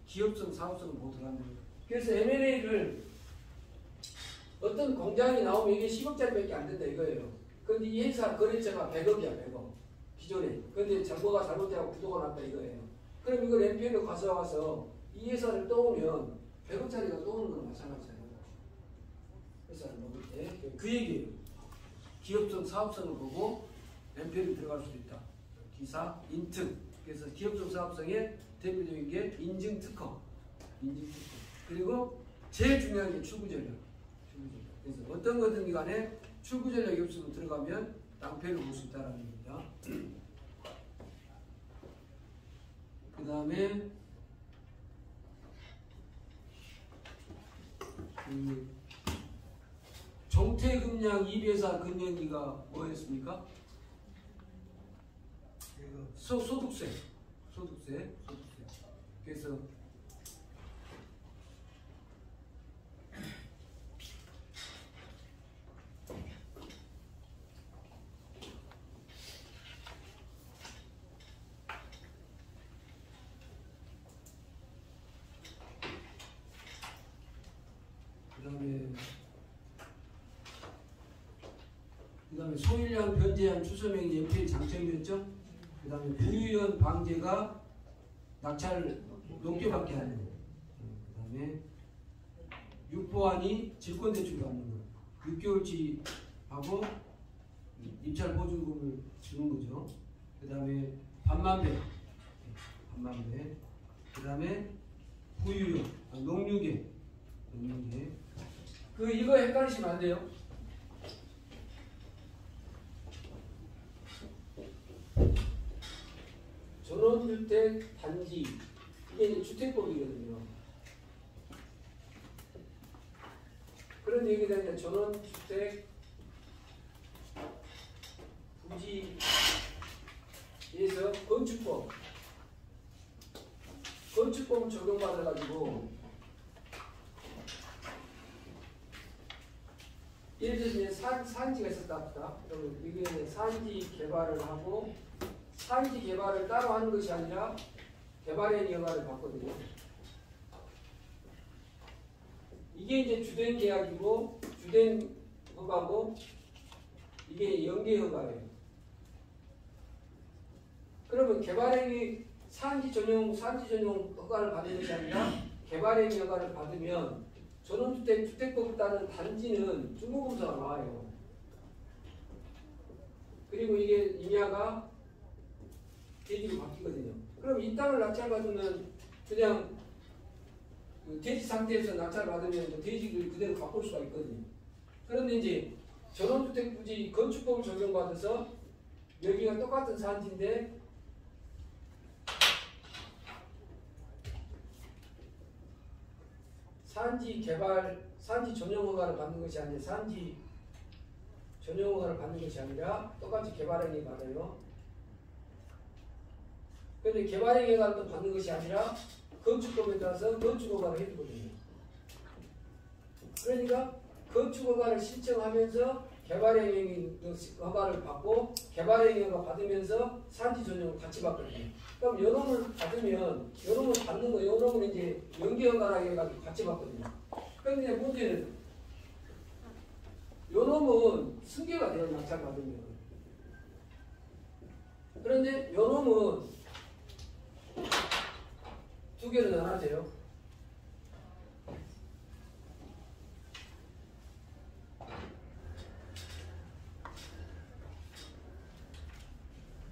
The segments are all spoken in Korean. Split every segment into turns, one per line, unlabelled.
기업성, 사업성은 못 들어간다. 그래서 M&A를 어떤 공장이 나오면 이게 10억짜리밖에 안 된다 이거예요. 그런데 이 회사 거래처가 100억이야, 100억. 기존에. 그런데 정보가 잘못되고 부도가 났다 이거예요. 그럼 이걸 NPL로 가져와서 이 회사를 떠오면 100억짜리가 떠오는 건 마찬가지잖아요. 회사를 먹을 때. 그 얘기예요. 기업성, 사업성을 보고 NPL이 들어갈 수도 있다. 기사, 인특. 그래서 기업성, 사업성의 대표적인 게 인증특허. 인증특허. 그리고 제일 중요한 게 출구전략. 그래서 어떤 거든 간에 출구전략이 없으면 들어가면 낭패를 볼 수 있다는 겁니다. 그 다음에 정태금양 2배사 금연기가 뭐였습니까? 소득세. 그래서 그 다음에 소일량 변제한 추서명이 연필 장점이었죠. 그 다음에 부유연 방제가 낙찰을 높게 받게 하는 거. 그 다음에 육보안이 질권대출 받는 거. 6개월치 하고 입찰 보증금을 주는 거죠. 그 다음에 반만배. 그 다음에 부유연, 농유계. 이거 헷갈리시면 안 돼요. 전원주택 단지, 이게 이제 주택법이거든요. 그런 얘기가 이제 전원주택 부지에서 건축법을 적용받아가지고 예를 들어서 이제 산지가 있었다 합시다. 그러면 이게 산지 개발을 하고 산지 개발을 따로 하는 것이 아니라 개발행 허가를 받거든요. 이게 이제 주된 계약이고 주된 허가고 이게 연계 허가예요. 그러면 개발행위 산지 전용 허가를 받는 것이 아니라 개발행위 허가를 받으면 전원주택 주택법을 따른 단지는 중고검사가 나와요. 그리고 이게 임야가 대지로 바뀌거든요. 그럼 이 땅을 낙찰받으면 그냥 대지 상태에서 낙찰받으면 대지를 그대로 바꿀 수가 있거든요. 그런데 이제 전원주택 부지 건축법을 적용받아서 여기가 똑같은 산지인데 산지 개발, 산지 전용 허가를 받는 것이 아니라 산지 전용 허가를 받는 것이 아니라 똑같이 개발행위 받아요. 그런데 개발행위 허가를 받는 것이 아니라 건축법에 따라서 건축 허가를 해주거든요. 그러니까 건축 허가를 신청하면서 개발행위 허가를 받고 개발행위 허가 받으면서 산지 전용을 같이 받거든요. 그럼 요놈을 받으면 요놈을 받는 거, 요놈을 이제 연계 허가라고 해가지고 같이 받거든요. 그런데 문제는 요놈은 승계가 돼요, 낙찰 받으면. 그런데 요놈은 두 개로 나눠져요.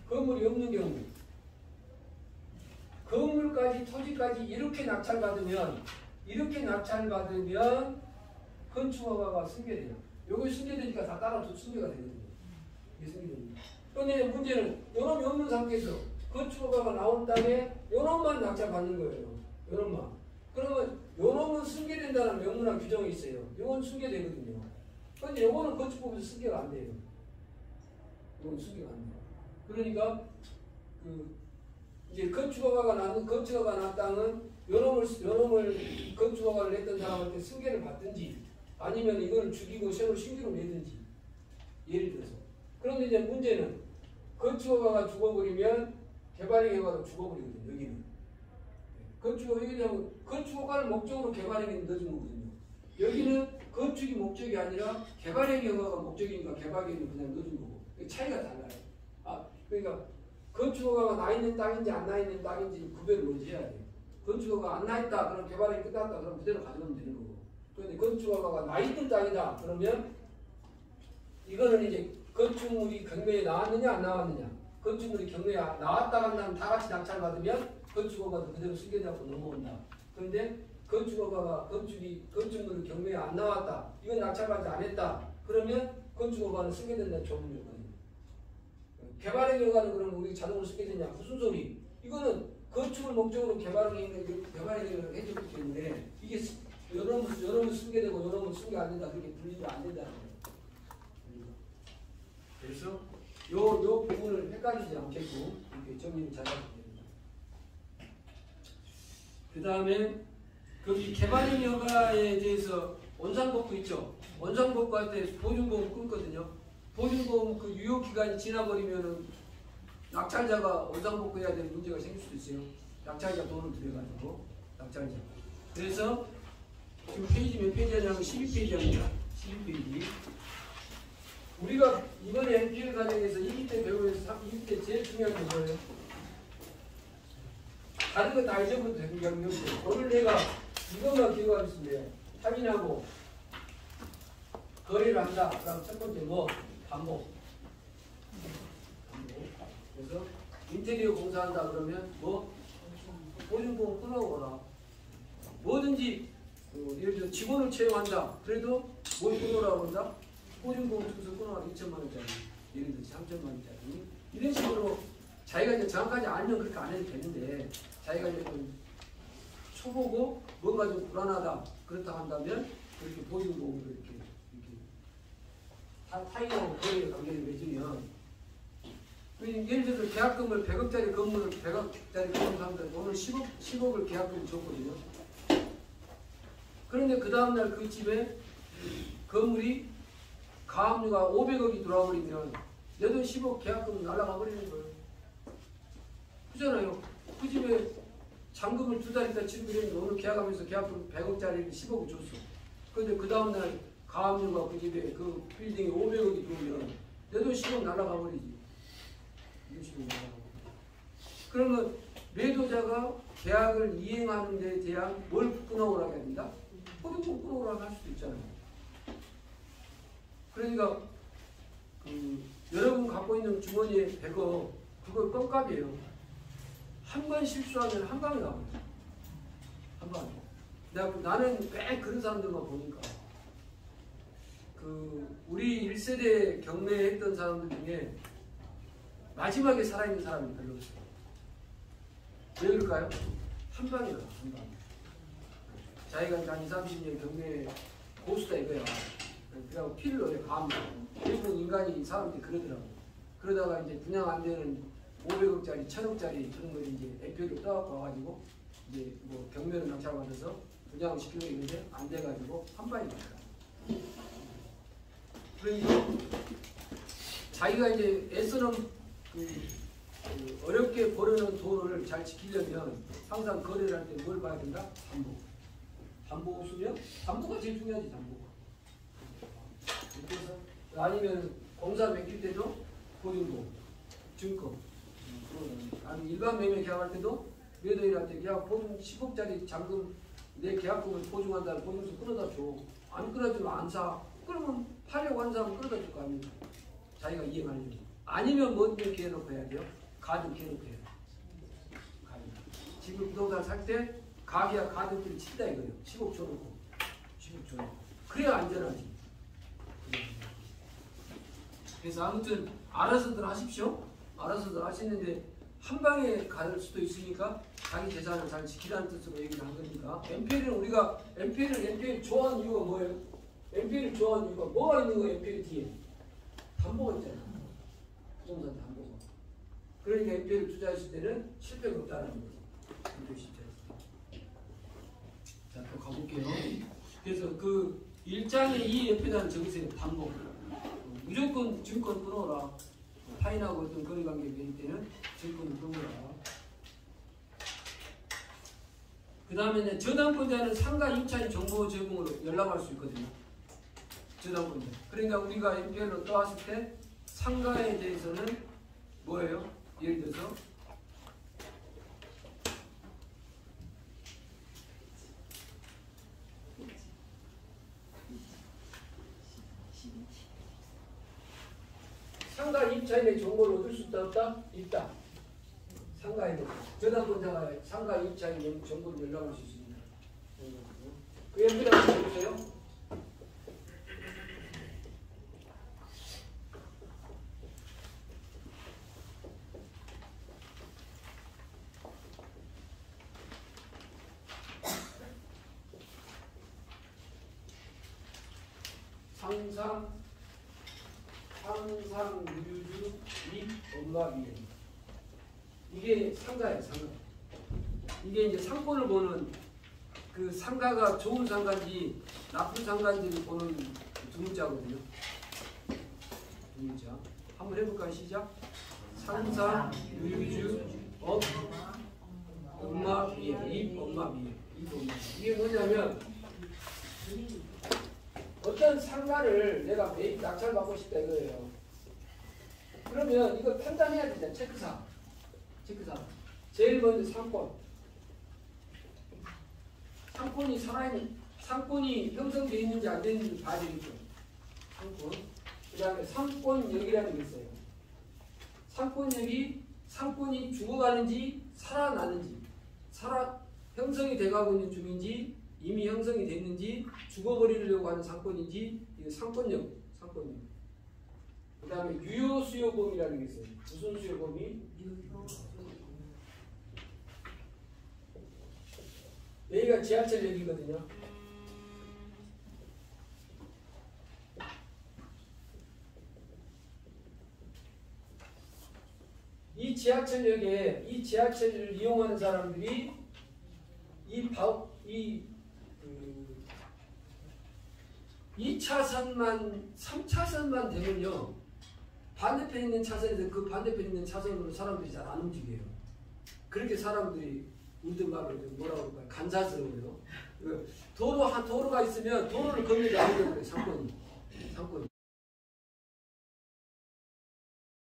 건물이 없는 경우, 건물까지 토지까지 이렇게 낙찰받으면 건축허가가 승계돼요. 요거 승계되니까 다 따라 승계가 되거든요. 이게 승계됩니다. 그런데 문제는 요놈이 없는 상태에서 건축허가가 나온 땅에 요놈만 낙찰받는 거예요. 요놈만. 그러면 요놈은 승계된다는 명문화 규정이 있어요. 요건 승계되거든요. 그런데 요거는 건축법에서 승계가 안 돼요. 요건 승계가 안 돼요. 그러니까 이제 건축허가가 난 땅은 요놈을 건축허가를 냈던 사람한테 승계를 받든지 아니면 이걸 죽이고 새로 신규로 내든지 예를 들어서. 그런데 이제 문제는 건축허가가 죽어버리면 개발행위 허가도 죽어버리거든요. 여기는. 건축허가 이게 되면 건축허가를 목적으로 개발행위를 넣어준 거거든요. 여기는 건축이 목적이 아니라 개발행위가 목적이니까 개발행위를 그냥 넣어준 거고 차이가 달라요. 그러니까 건축허가가 나 있는 땅인지 안 나 있는 땅인지 구별을 먼저 해야 돼요. 건축허가가 안 나 있다 그럼 개발행위 끝났다 그럼 그대로 가져가면 되는 거고. 그런데 건축허가가 나 있는 땅이다 그러면 이거는 이제 건축물이 경매에 나왔느냐 안 나왔느냐. 건축물이 경매에 나왔다 한다면 다 같이 낙찰받으면 건축허가도 그대로 승계되고 넘어온다. 그런데 건축허가가 건축물이 경매에 안 나왔다. 이건 낙찰받지 안 했다. 그러면 건축허가는 승계된다는 조문이거든요. 개발행위가는 그러면 우리 자동으로 승계되냐? 무슨 소리? 이거는 건축을 목적으로 개발행위를 해줬기 때문에 이게 요놈은 승계되고 요놈은 승계 안 된다. 그렇게 분리가 안 된다는 거예요. 그래서 요 부분을 헷갈리지 않게끔 이렇게 정리를 잘 하셔야 됩니다. 그 다음에 거기 개발행위 허가에 대해서 원상복구 있죠? 원상복구 할 때 보증보험 끊거든요. 보증보험 그 유효기간이 지나버리면은 낙찰자가 원상복구 해야 되는 문제가 생길 수도 있어요. 낙찰자 돈을 들여가지고 낙찰자. 그래서 지금 페이지 몇 페이지냐면 12페이지입니다. 12페이지. 우리가 이번에 NPL 과정에서 2기 때 배우면서 2기 때 제일 중요한 게 뭐예요? 다른 거 다 잊어버려도 되는 게 없어요. 오늘 내가 이것만 기억하겠습니다. 확인하고 거래를 한다. 그럼 첫 번째 뭐? 반복. 그래서 인테리어 공사한다 그러면 뭐? 보증보험 끊어오거나 뭐든지 예를 들어 직원을 채용한다. 그래도 뭘 끊어라고 한다? 보증보험 투서 끊어라. 2천만 원짜리 예를 들어 3천만 원짜리 이런 식으로 자기가 이제 정확하게 알면 그렇게 안 해도 되는데 자기가 이제 좀 초보고 뭔가 좀 불안하다 그렇다 한다면 그렇게 보증보험으로 이렇게 타인하고 거래의 관계를 맺으면 예를 들어서 계약금을 100억짜리 건물을 100억짜리 건물 사는데 오늘 10억을 계약금을 줬거든요. 그런데 그 다음날 그 집에 건물이 가압류가 500억이 들어와 버리면 내 돈 10억 계약금이 날아가 버리는 거예요. 그잖아요. 그 집에 잔금을 2달 있다 치르고 있는데 오늘 계약하면서 계약금 100억짜리 10억을 줬어. 그런데 그 다음날 가압류가 그 집에 그 빌딩에 500억이 들어오면 내 돈 10억 날아가 버리지. 60억 날아가 버리지. 그러면 매도자가 계약을 이행하는 데 대한 뭘 끊어오라고 해야 된다? 보증금 끊어오라고 할 수도 있잖아요. 그러니까 여러분 갖고 있는 주머니에 100억 그거 껌값이에요. 한 번 실수하면 한 방에 나와요. 한 방에. 나는 꽤 그런 사람들만 보니까 우리 1세대 경매했던 사람들 중에 마지막에 살아있는 사람이 별로 없어요. 왜 그럴까요? 한 방에 나와. 한 방에. 자기가 한 20, 30년 경매 고수다 이거야. 그래갖고 피를 넣어요. 가압류. 대부분 인간이 사람들이 그러더라고. 그러다가 이제 분양 안 되는 500억짜리, 1000억짜리 그런 걸 이제 NPL로 떠갖고 와가지고 이제 뭐 경매를 낙찰받아서 분양을 시키려고 했는데 안 돼가지고 한 방에 나왔다. 그러니까 자기가 이제 애쓰는 어렵게 벌어놓은 돈을 잘 지키려면 항상 거래를 할 때 뭘 봐야 된다? 담보. 담보 없으면 담보가 제일 중요하지. 담보가. 그래서 아니면 공사 맡길 때도 보증금, 증권. 아니 일반 매매 계약할 때도 매도인할 때 계약 보증 10억짜리 잔금 내 계약금을 보증한다는 보증서 끌어다 줘. 안 끌어주면 안 사. 그러면 팔려고 하는 사람은 끌어다 줄 거 아닙니까? 자기가 이행하려고. 아니면 뭔데 기해놓고 해야 돼요? 가득 기해놓고 해야 돼요. 지금 부동산 살 때 가게야 가득들이 친다 이거예요. 10억 줘놓고. 10억 줘놓고. 그래야 안전하지. 그래서 아무튼 알아서들 하십시오. 알아서들 하시는데 한 방에 갈 수도 있으니까 자기 재산을 잘 지키라는 뜻으로 얘기를 한 거니까 NPL은 우리가 NPL 좋아하는 이유가 뭐예요? NPL을 좋아하는 이유가 뭐가 있는 거예요? NPL 뒤에 담보가 있잖아요. 부동산 담보가. 그러니까 NPL을 투자했을 때는 실패가 없다는 거죠. 자, 또 가볼게요. 그래서 그 1장에 이 옆에다 적으세요. 담보. 무조건 증권 끊어라. 타인하고 어떤 거래관계 맺을 때는 증권을 끊어라. 그 다음에 저당권자는 상가 임차인 정보 제공으로 연락할 수 있거든요. 저당권자. 그러니까 우리가 NPL로 떠왔을 때 상가에 대해서는 뭐예요? 예를 들어서 상가 임차인의 정보를 얻을 수 있다? 있다. 상가에도 저당권자가 상가 임차인 정보를 연락할 수 있습니다. 그 옆에다 한번 보세요. 상상 유주 및 엄마 미행. 이게 상가예요, 상가. 이게 이제 상권을 보는 그 상가가 좋은 상가인지 나쁜 상가인지를 보는 두 문자거든요. 두 문자. 한번 해볼까요? 시작. 상상 유주 엄마 미행. 입 엄마 미행. 이게 뭐냐면 어떤 상가를 내가 매입 낙찰받고 싶다 이거예요. 그러면 이걸 판단해야 되잖아. 체크사. 제일 먼저 상권. 상권이 살아있는, 상권이 형성되어 있는지 안 되어 있는지 봐야 되겠죠. 상권. 그 다음에 상권역이라는 게 있어요. 상권이 죽어가는지 살아나는지, 형성이 돼가고 있는 중인지, 이미 형성이 됐는지, 죽어버리려고 하는 상권인지, 이게 상권역. 그 다음에 유효수요범위라는 게 있어요. 무슨 수요범위? 여기가 지하철역이거든요. 이 지하철을 이용하는 사람들이 이 3차선만 되면요. 반대편에 있는 차선에서 그 반대편에 있는 차선으로 사람들이 잘 안 움직여요. 그렇게 사람들이 우리들 말로 뭐라고 할까요? 간사스러워요. 도로가 있으면 도로를 건너지 않으려고 그래요. 상권이.